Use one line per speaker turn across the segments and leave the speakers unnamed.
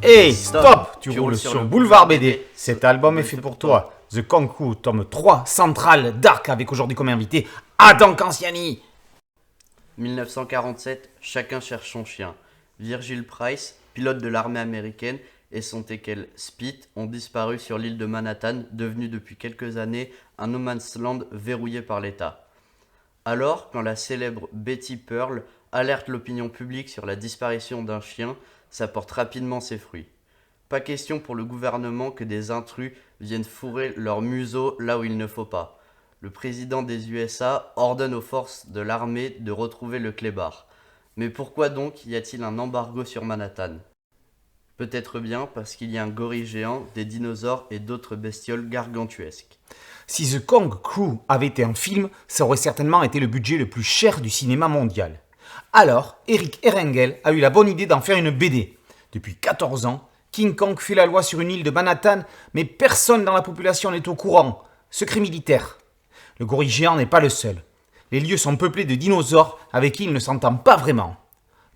Hey, stop! Tu roules sur le boulevard BD. Cet album est fait pour toi. The Kong Crew, tome 3, Central Dark, avec aujourd'hui comme invité Adam Canciani.
1947, chacun cherche son chien. Virgil Price, pilote de l'armée américaine, et son teckel Spit ont disparu sur l'île de Manhattan, devenue depuis quelques années un no man's land verrouillé par l'État. Alors, quand la célèbre Betty Pearl alerte l'opinion publique sur la disparition d'un chien, ça porte rapidement ses fruits. Pas question pour le gouvernement que des intrus viennent fourrer leur museau là où il ne faut pas. Le président des USA ordonne aux forces de l'armée de retrouver le clébard. Mais pourquoi donc y a-t-il un embargo sur Manhattan ? Peut-être bien parce qu'il y a un gorille géant, des dinosaures et d'autres bestioles gargantuesques.
Si The Kong Crew avait été un film, ça aurait certainement été le budget le plus cher du cinéma mondial. Alors, Eric Erengel a eu la bonne idée d'en faire une BD. Depuis 14 ans, King Kong fait la loi sur une île de Manhattan, mais personne dans la population n'est au courant. Secret militaire. Le gorille géant n'est pas le seul. Les lieux sont peuplés de dinosaures avec qui il ne s'entend pas vraiment.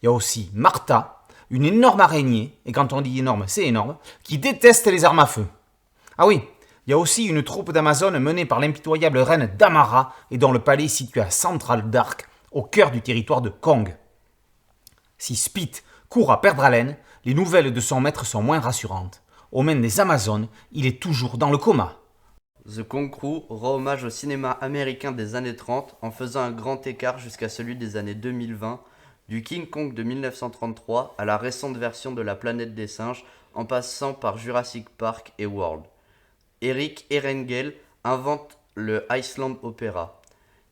Il y a aussi Martha, une énorme araignée, et quand on dit énorme, c'est énorme, qui déteste les armes à feu. Ah oui, il y a aussi une troupe d'Amazones menée par l'impitoyable reine Damara et dont le palais est situé à Central Dark, au cœur du territoire de Kong. Si Spit court à perdre haleine, les nouvelles de son maître sont moins rassurantes. Aux mains des Amazones, il est toujours dans le coma.
The Kong Crew rend hommage au cinéma américain des années 30 en faisant un grand écart jusqu'à celui des années 2020, du King Kong de 1933 à la récente version de La Planète des Singes en passant par Jurassic Park et World. Eric Erengel invente le Iceland Opera.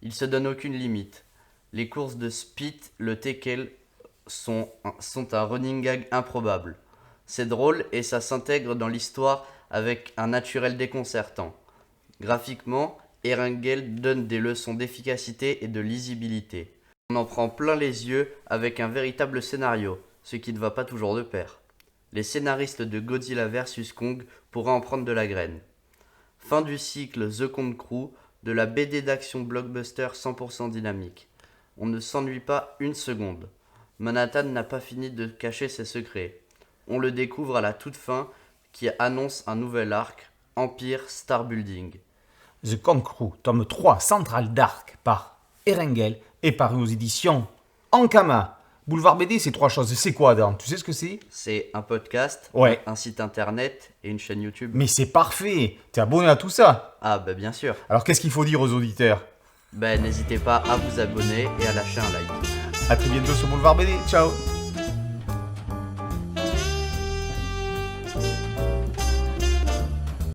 Il se donne aucune limite. Les courses de Spit, le teckel, sont un running gag improbable. C'est drôle et ça s'intègre dans l'histoire avec un naturel déconcertant. Graphiquement, Erengel donne des leçons d'efficacité et de lisibilité. On en prend plein les yeux avec un véritable scénario, ce qui ne va pas toujours de pair. Les scénaristes de Godzilla vs Kong pourraient en prendre de la graine. Fin du cycle The Kong Crew, de la BD d'action blockbuster 100% dynamique. On ne s'ennuie pas une seconde. Manhattan n'a pas fini de cacher ses secrets. On le découvre à la toute fin qui annonce un nouvel arc, Empire Star Building.
The Kong Crew, tome 3, Central Dark, par Erengel, est paru aux éditions Ankama. Boulevard BD, c'est 3 choses. C'est quoi, Adam ? Tu sais ce que c'est ?
C'est un podcast,
Ouais.
un site internet et une chaîne YouTube.
Mais c'est parfait. T'es abonné à tout ça.
Ah bah bien sûr.
Alors qu'est-ce qu'il faut dire aux auditeurs ?
N'hésitez pas à vous abonner et à lâcher un like.
À très bientôt sur Boulevard BD. Ciao.